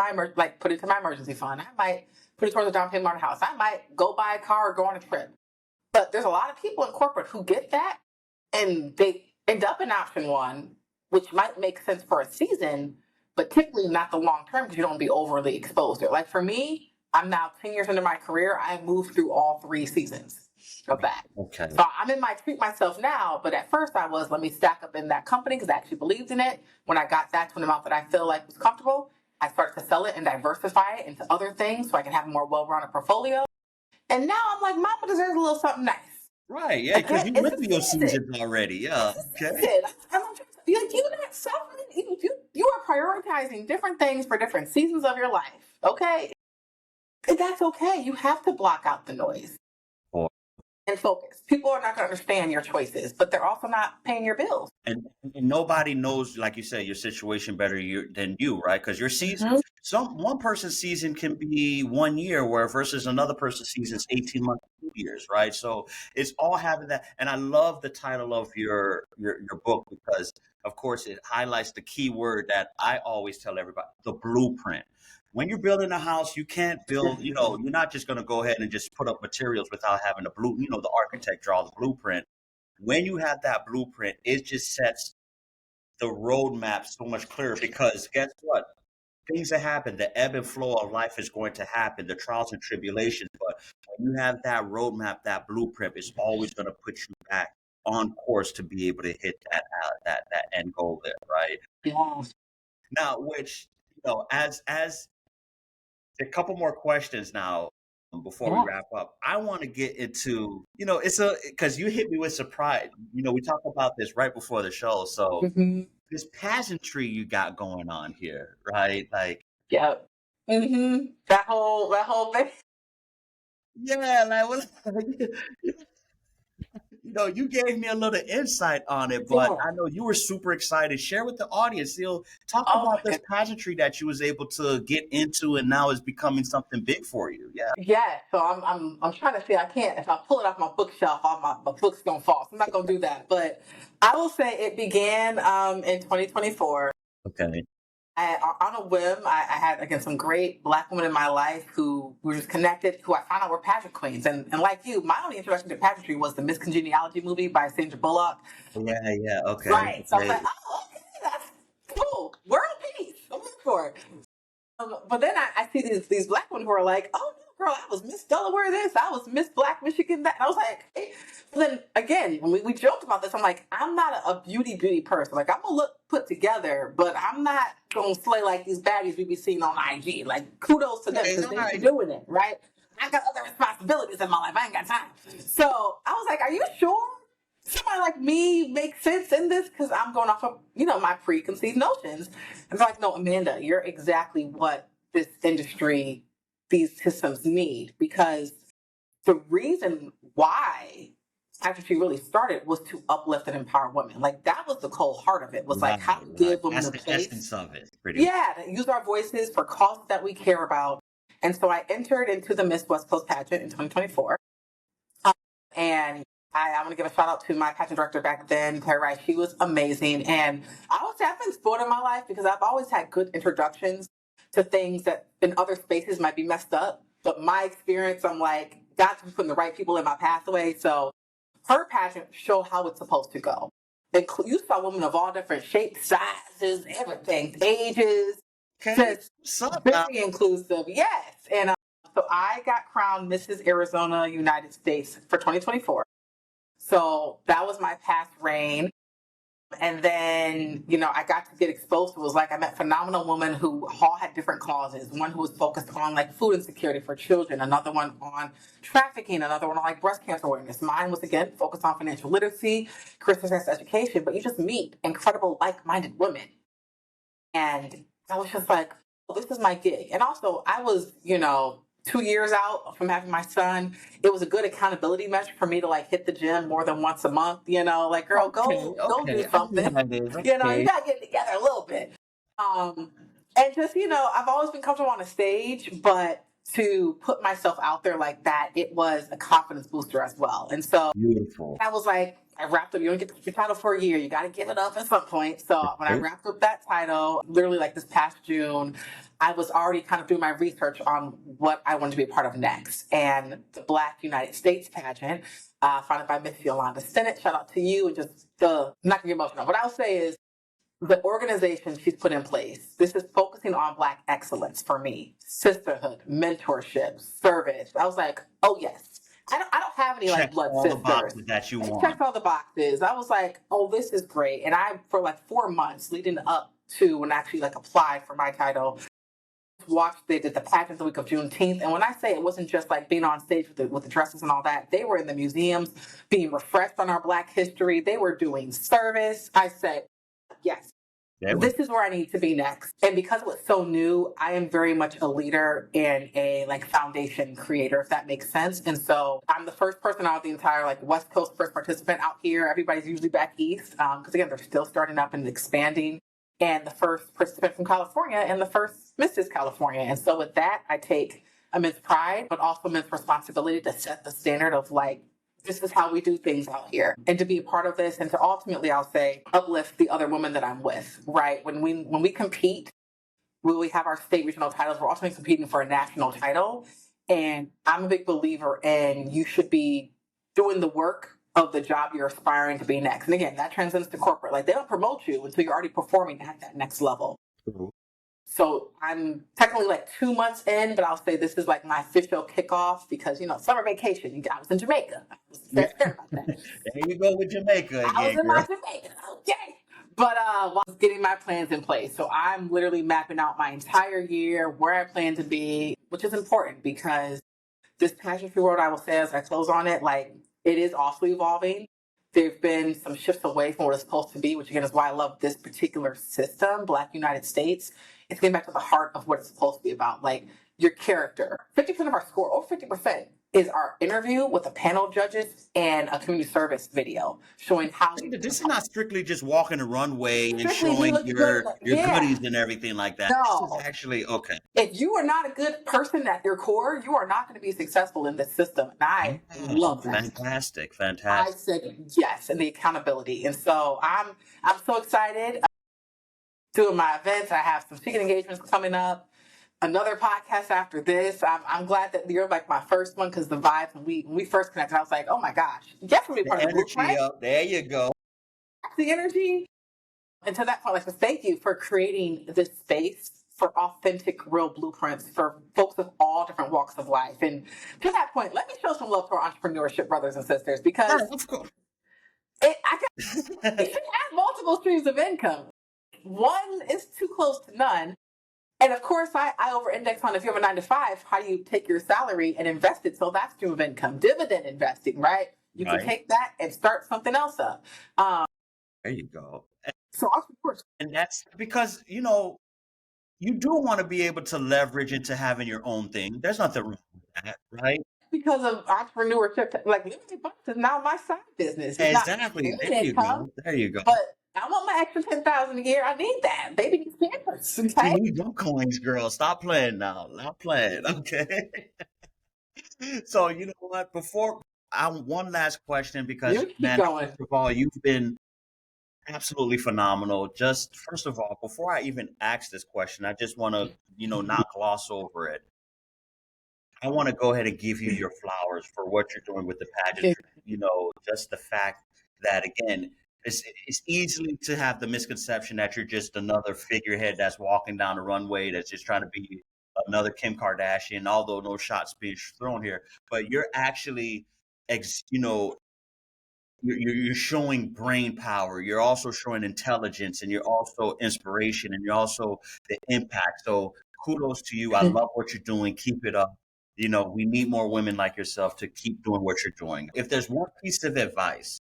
put it into my emergency fund. I might put it towards a down payment on a house. I might go buy a car or go on a trip. But there's a lot of people in corporate who get that and they end up in option 1, which might make sense for a season, but typically not the long term because you don't want to be overly exposed there. Like for me, I'm now 10 years into my career. I moved through all 3 seasons of that. Okay. So I'm in my treat myself now, but at first I was, let me stack up in that company because I actually believed in it. When I got that to an amount that I feel like was comfortable, I started to sell it and diversify it into other things so I can have a more well-rounded portfolio. And now I'm like, mama deserves a little something nice. Right, yeah, because you went through your seasons already. Yeah, okay. You're not suffering. You are prioritizing different things for different seasons of your life, okay? And that's okay. You have to block out the noise and focus. People are not going to understand your choices, but they're also not paying your bills. And nobody knows, like you said, your situation better than you, right? Because your season, one person's season can be 1 year, where versus another person's season is 18 months, 2 years, right? So it's all having that. And I love the title of your book because, of course, it highlights the key word that I always tell everybody: the blueprint. When you're building a house, you can't build, you're not just going to go ahead and just put up materials without having the architect draw the blueprint. When you have that blueprint, it just sets the roadmap so much clearer because guess what? Things that happen, the ebb and flow of life is going to happen, the trials and tribulations. But when you have that roadmap, that blueprint is always going to put you back on course to be able to hit that end goal there, right? Yeah. Now, which, as a couple more questions now. before we Yeah. wrap up, I want to get into, it's because you hit me with surprise. We talked about this right before the show. So Hmm. this pageantry you got going on here, right? Like, Yep. That whole thing. yeah, like, what, you gave me a little insight on it, but Yeah. I know you were super excited. Share with the audience. Talk Oh about my this goodness. pageantry that you was able to get into, and now is becoming something big for you. Yeah. Yeah. So I'm trying to see. I can't. If I pull it off my bookshelf, all my books gonna fall. So I'm not gonna do that. But I will say it began in 2024. Okay. On a whim, I had again some great Black women in my life who were just connected, who I found out were pageant queens, and like you, my only introduction to pageantry was the Miss Congeniality movie by Sandra Bullock. Yeah, yeah. Okay. Right. So I was Okay. like, oh, okay, that's cool. World peace. I'm here for it. But then I see these Black women who are like, oh no, girl, I was Miss Delaware this, I was Miss Black Michigan that. And I was like, hey. But then again, when we joked about this, I'm like, I'm not a beauty person. Like I'm gonna look put together, but I'm not gonna slay like these baddies we be seeing on IG. Like kudos to them Okay. because All they be right. doing it, right? I got other responsibilities in my life. I ain't got time. So I was like, are you sure? Somebody like me makes sense in this because I'm going off of my preconceived notions. And they're like, no, Amanda, you're exactly what this industry, these systems need, because the reason why pageantry really started was to uplift and empower women. Like that was the cold heart of it. Was like Right, how to right. give women That's a the place. essence of it, pretty much. Yeah, to use our voices for causes that we care about. And so I entered into the Miss West Coast pageant in 2024. And I want to give a shout out to my pageant director back then, Terry Rice. She was amazing. And I would say I've been spoiled in my life because I've always had good introductions to things that in other spaces might be messed up. But my experience, I'm like, God's been putting the right people in my pathway. So her pageant showed how it's supposed to go. You saw women of all different shapes, sizes, everything, ages, Okay. just What's up now? very inclusive. Yes. And so I got crowned Mrs. Arizona United States for 2024. So that was my past reign. And then, I got to get exposed. It was like I met phenomenal women who all had different causes. One who was focused on like food insecurity for children, another one on trafficking, another one on like breast cancer awareness. Mine was again focused on financial literacy, Christian sex education, but you just meet incredible like-minded women. And I was just like, oh, this is my gig. And also I was, 2 years out from having my son. It was a good accountability measure for me to like hit the gym more than once a month, like, girl, Okay, go do okay. I see something. how it is. You Okay. gotta get it together a little bit. And just, I've always been comfortable on a stage, but to put myself out there like that, it was a confidence booster as well. And so Beautiful. I was like, I wrapped up, you don't get your title for a year. You got to give it up at some point. So when I Okay. wrapped up that title, literally like this past June, I was already kind of doing my research on what I wanted to be a part of next. And the Black United States pageant, founded by Miss Yolanda Sennett, shout out to you. And just, I'm not going to get emotional. What I'll say is the organization she's put in place, this is focusing on Black excellence for me. Sisterhood, mentorship, service. I was like, oh yes. I don't have any like Checks blood all the sisters. boxes that you It want. checks all the boxes. I was like, oh, this is great. And I, for like 4 months leading up to when I actually like applied for my title, watched, they did the pageant the week of Juneteenth. And when I say it wasn't just like being on stage with the dresses and all that, they were in the museums being refreshed on our Black history. They were doing service. I said, yes. This is where I need to be next. And because it was so new, I am very much a leader and a like foundation creator, if that makes sense. And so I'm the first person out of the entire like West Coast first participant out here. Everybody's usually back east because again, they're still starting up and expanding. And the first participant from California and the first Mrs. California. And so with that, I take immense pride, but also immense responsibility to set the standard of like, this is how we do things out here. And to be a part of this and to ultimately, I'll say, uplift the other women that I'm with, right? When we compete, when we have our state regional titles, we're also competing for a national title. And I'm a big believer in you should be doing the work of the job you're aspiring to be next. And again, that transcends to corporate. Like they don't promote you until you're already performing at that next level. Mhm. So I'm technically like 2 months in, but I'll say this is like my official kickoff because, summer vacation, I was in Jamaica. I was transparent about that. There you go with Jamaica I was again, in my girl. Jamaica, okay. But while I was getting my plans in place. So I'm literally mapping out my entire year, where I plan to be, which is important because This pageantry world, I will say as I close on it, like it is also evolving. There've been some shifts away from what it's supposed to be, which again is why I love this particular system, Black United States. It's getting back to the heart of what it's supposed to be about, like your character. 50% of our score, over 50%, is our interview with a panel of judges and a community service video showing how This is not strictly just walking the runway and strictly me showing looking good. your Yeah. goodies and everything like that. This is No. actually okay. If you are not a good person at your core, you are not going to be successful in this system. And I love that. Fantastic. I said yes, and the accountability. And so I'm so excited doing my events. I have some speaking engagements coming up. Another podcast after this. I'm glad that you're like my first one because the vibes when we first connected, I was like, oh my gosh, definitely part of the blueprint. Up. There you go. The energy. And to that point, like, thank you for creating this space for authentic, real blueprints for folks of all different walks of life. And to that point, let me show some love to our entrepreneurship brothers and sisters because of course. You should have multiple streams of income. One is too close to none. And of course, I over-index on if you have a 9-to-5, how do you take your salary and invest it? So that's stream of income, dividend investing, right? You can take that and start something else up. There you go. So of course, and that's because you do want to be able to leverage into having your own thing. There's nothing wrong with that, right? Because of entrepreneurship, like limited budget is now my side business. It's exactly. There you go. There you go. But I want my extra $10,000 a year. I need that. Baby needs Pampers. Okay? You need your coins, girl. Stop playing now. Stop playing. Okay. So you know what? Before one last question because man, first of all, you've been absolutely phenomenal. Just first of all, before I even ask this question, I just want to, not gloss over it. I want to go ahead and give you your flowers for what you're doing with the pageantry. Just the fact that, again, it's easily to have the misconception that you're just another figurehead that's walking down the runway that's just trying to be another Kim Kardashian, although no shots being thrown here. But you're actually, you're showing brain power. You're also showing intelligence, and you're also inspiration, and you're also the impact. So kudos to you. I love what you're doing. Keep it up. We need more women like yourself to keep doing what you're doing. If there's one piece of advice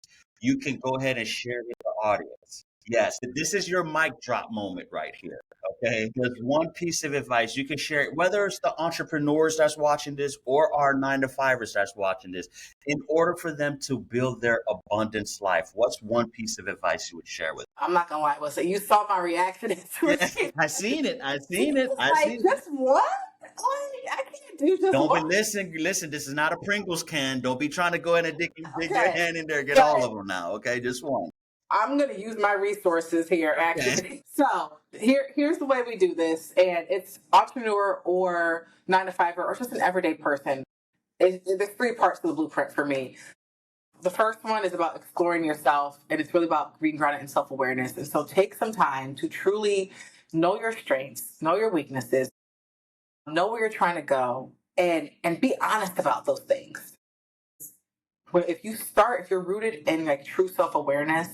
you can go ahead and share with the audience. Yes, this is your mic drop moment right here. Okay, there's one piece of advice you can share, whether it's the entrepreneurs that's watching this or our 9-to-5ers that's watching this, in order for them to build their abundance life. What's one piece of advice you would share with them? I'm not gonna lie, Wesley. You saw my reaction. I seen it. Just what? I can't do just Don't one. be listen. This is not a Pringles can. Don't be trying to go in and dig your hand in there and get all of them now. Okay, just one. I'm going to use my resources here, actually. Okay. So here's the way we do this, and it's entrepreneur or 9-to-5er or just an everyday person. There's 3 parts to the blueprint for me. The first one is about exploring yourself, and it's really about being grounded in self-awareness. And so take some time to truly know your strengths, know your weaknesses, know where you're trying to go, and be honest about those things. But if you're rooted in like true self-awareness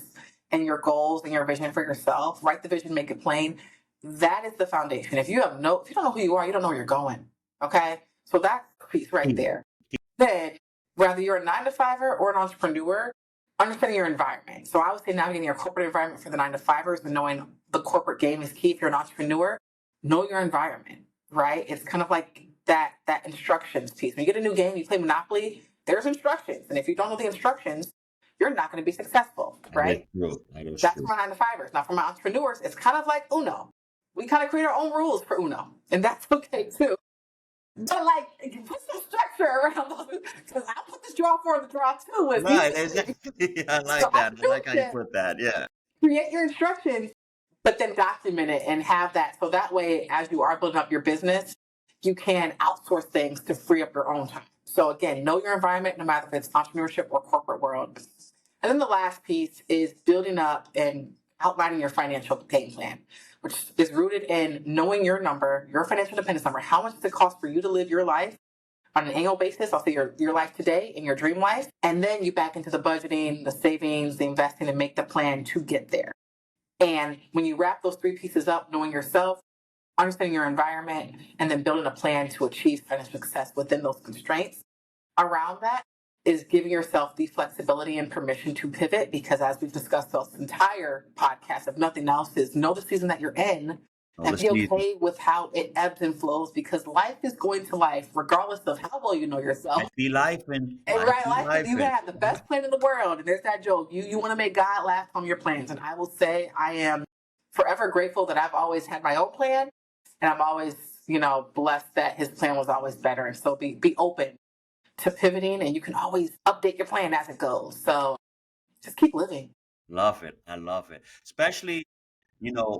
and your goals and your vision for yourself, write the vision, make it plain. That is the foundation. If you don't know who you are, you don't know where you're going. Okay? So that's the piece right there. Then, whether you're a 9-to-5er or an entrepreneur, understanding your environment. So I would say navigating your corporate environment for the 9-to-5ers, but knowing the corporate game is key. If you're an entrepreneur, know your environment, right? It's kind of like that instructions piece. When you get a new game, you play Monopoly, there's instructions. And if you don't know the instructions, you're not going to be successful, right? That's for my 9-to-5ers. Now, for my entrepreneurs, it's kind of like Uno. We kind of create our own rules for Uno, and that's okay too. But put some structure around those, because I put this draw for the draw too. Right, exactly. I like that. I like how you put that. Yeah. Create your instructions, but then document it and have that. So that way, as you are building up your business, you can outsource things to free up your own time. So again, know your environment, no matter if it's entrepreneurship or corporate world. And then the last piece is building up and outlining your financial game plan, which is rooted in knowing your number, your financial independence number. How much does it cost for you to live your life on an annual basis? I'll say your life today and your dream life. And then you back into the budgeting, the savings, the investing, and make the plan to get there. And when you wrap those 3 pieces up, knowing yourself, understanding your environment, and then building a plan to achieve financial success within those constraints, around that is giving yourself the flexibility and permission to pivot, because as we've discussed this entire podcast, if nothing else, is know the season that you're in and be okay with how it ebbs and flows, because life is going to life regardless of how well you know yourself. Life be life, and life you have the best plan in the world, and there's that joke, you want to make God laugh on your plans. And I will say I am forever grateful that I've always had my own plan, and I'm always, blessed that his plan was always better. And so be open to pivoting, and you can always update your plan as it goes. So just keep living. Love it. I love it. Especially,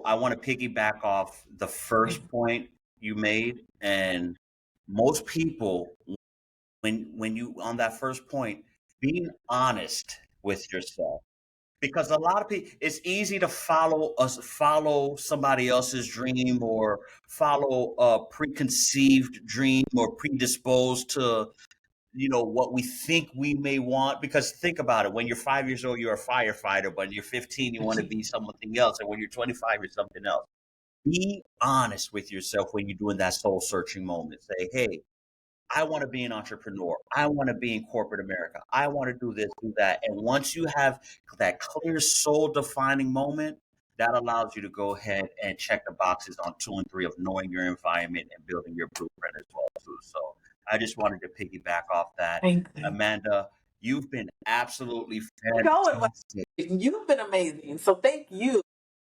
I want to piggyback off the first point you made. And most people, when you, on that first point, being honest with yourself, because a lot of people, it's easy to follow somebody else's dream, or follow a preconceived dream, or predisposed to what we think we may want. Because think about it, when you're 5 years old, you're a firefighter, but when you're 15, you want to be something else, and when you're 25, you're something else. Be honest with yourself when you're doing that soul searching moment. Say, hey, I want to be an entrepreneur. I want to be in corporate America. I want to do this, do that. And once you have that clear soul defining moment, that allows you to go ahead and check the boxes on 2 and 3 of knowing your environment and building your blueprint as well too. So I just wanted to piggyback off that. Amanda, you've been absolutely fantastic. You've been amazing. So thank you.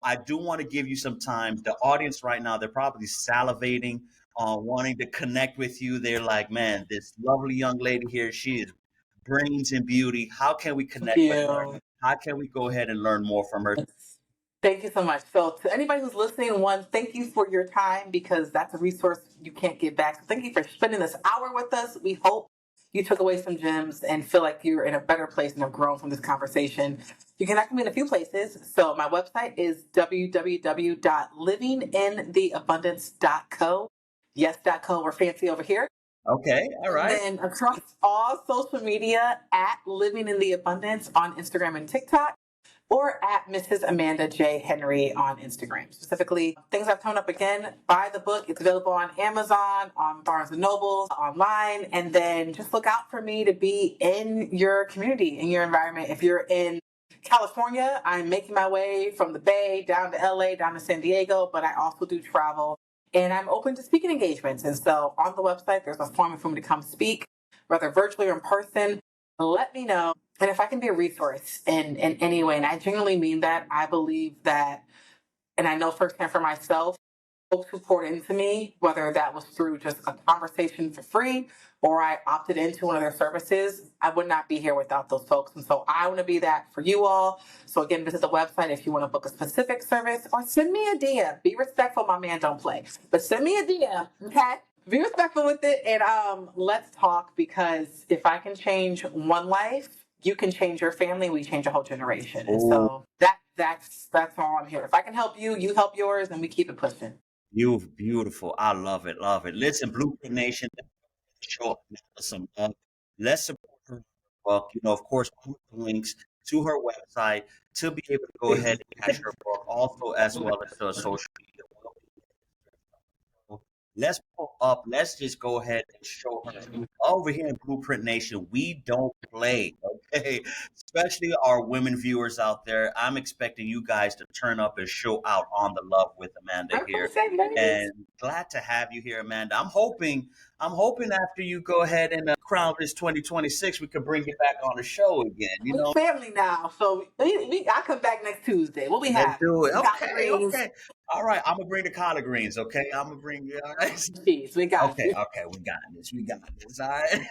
I do want to give you some time. The audience right now, they're probably salivating on wanting to connect with you. They're like, man, this lovely young lady here, she is brains and beauty. How can we connect with her? How can we go ahead and learn more from her? Thank you so much. So to anybody who's listening, one, thank you for your time, because that's a resource you can't get back. So thank you for spending this hour with us. We hope you took away some gems and feel like you're in a better place and have grown from this conversation. You can connect with me in a few places. So my website is www.livingintheabundance.co. Yes, .co. We're fancy over here. Okay, all right. And then across all social media at Living in the Abundance on Instagram and TikTok, or at Mrs. Amanda J. Henry on Instagram. Specifically, things have come up again. Buy the book. It's available on Amazon, on Barnes & Noble, online. And then just look out for me to be in your community, in your environment. If you're in California, I'm making my way from the Bay down to LA, down to San Diego, but I also do travel. And I'm open to speaking engagements. And so on the website, there's a form for me to come speak, whether virtually or in person. Let me know. And if I can be a resource in any way, and I genuinely mean that, I believe that, and I know firsthand for myself, folks who poured into me, whether that was through just a conversation for free or I opted into one of their services, I would not be here without those folks. And so I want to be that for you all. So again, visit the website if you want to book a specific service, or send me a DM. Be respectful, my man, don't play. But send me a DM, okay? Be respectful with it, and let's talk, because if I can change one life, you can change your family, we change a whole generation. And so that's all I'm here. If I can help you, you help yours, and we keep it pushing. You're beautiful. I love it. Love it. Listen, Blueprint Nation, show some love. Let's support her book. Of course, put the links to her website to be able to go ahead and catch her book, also as well as the social media. Let's pull up. Let's just go ahead and show her. Over here in Blueprint Nation, we don't play, okay? Especially our women viewers out there. I'm expecting you guys to turn up and show out on the love with Amanda here. And glad to have you here, Amanda. I'm hoping after you go ahead and crown this 2026, we could bring you back on the show again. We're family now, so I come back next Tuesday. What we have? Let's do it. Okay. All right, I'm gonna bring the collard greens. Okay, I'm gonna bring you. All right. Jeez, we got okay, we got this. All right.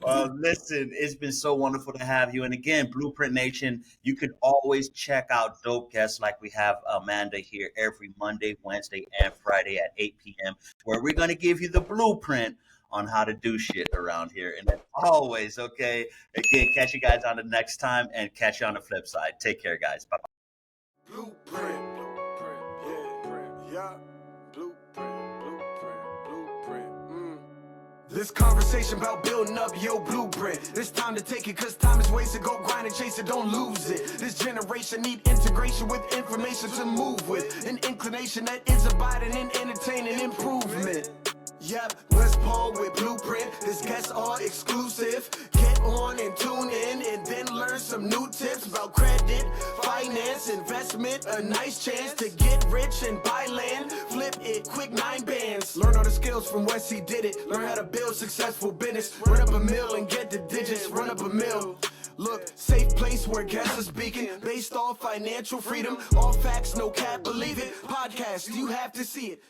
Well, listen, it's been so wonderful to have you. And again, Blueprint Nation, you can always check out dope guests like we have Amanda here every Monday, Wednesday, and Friday at 8 p.m., where we're gonna give you the blueprint on how to do shit around here. And as always, okay, again, catch you guys on the next time, and catch you on the flip side. Take care, guys. Bye-bye. Blueprint. Yeah. Blueprint. This conversation about building up your blueprint. It's time to take it, cause time is wasted. Go grind and chase it, don't lose it. This generation need integration with information to move with. An inclination that is abiding in entertaining improvement. Yep, Wes Paul with Blueprint. His guests are exclusive. Get on and tune in and then learn some new tips about credit, finance, investment. A nice chance to get rich and buy land. Flip it, quick 9 bands. Learn all the skills from Wes, he did it. Learn how to build successful business. Run up a mill and get the digits. Run up a mill. Look, safe place where guests are speaking. Based off financial freedom. All facts, no cap, believe it. Podcast, you have to see it.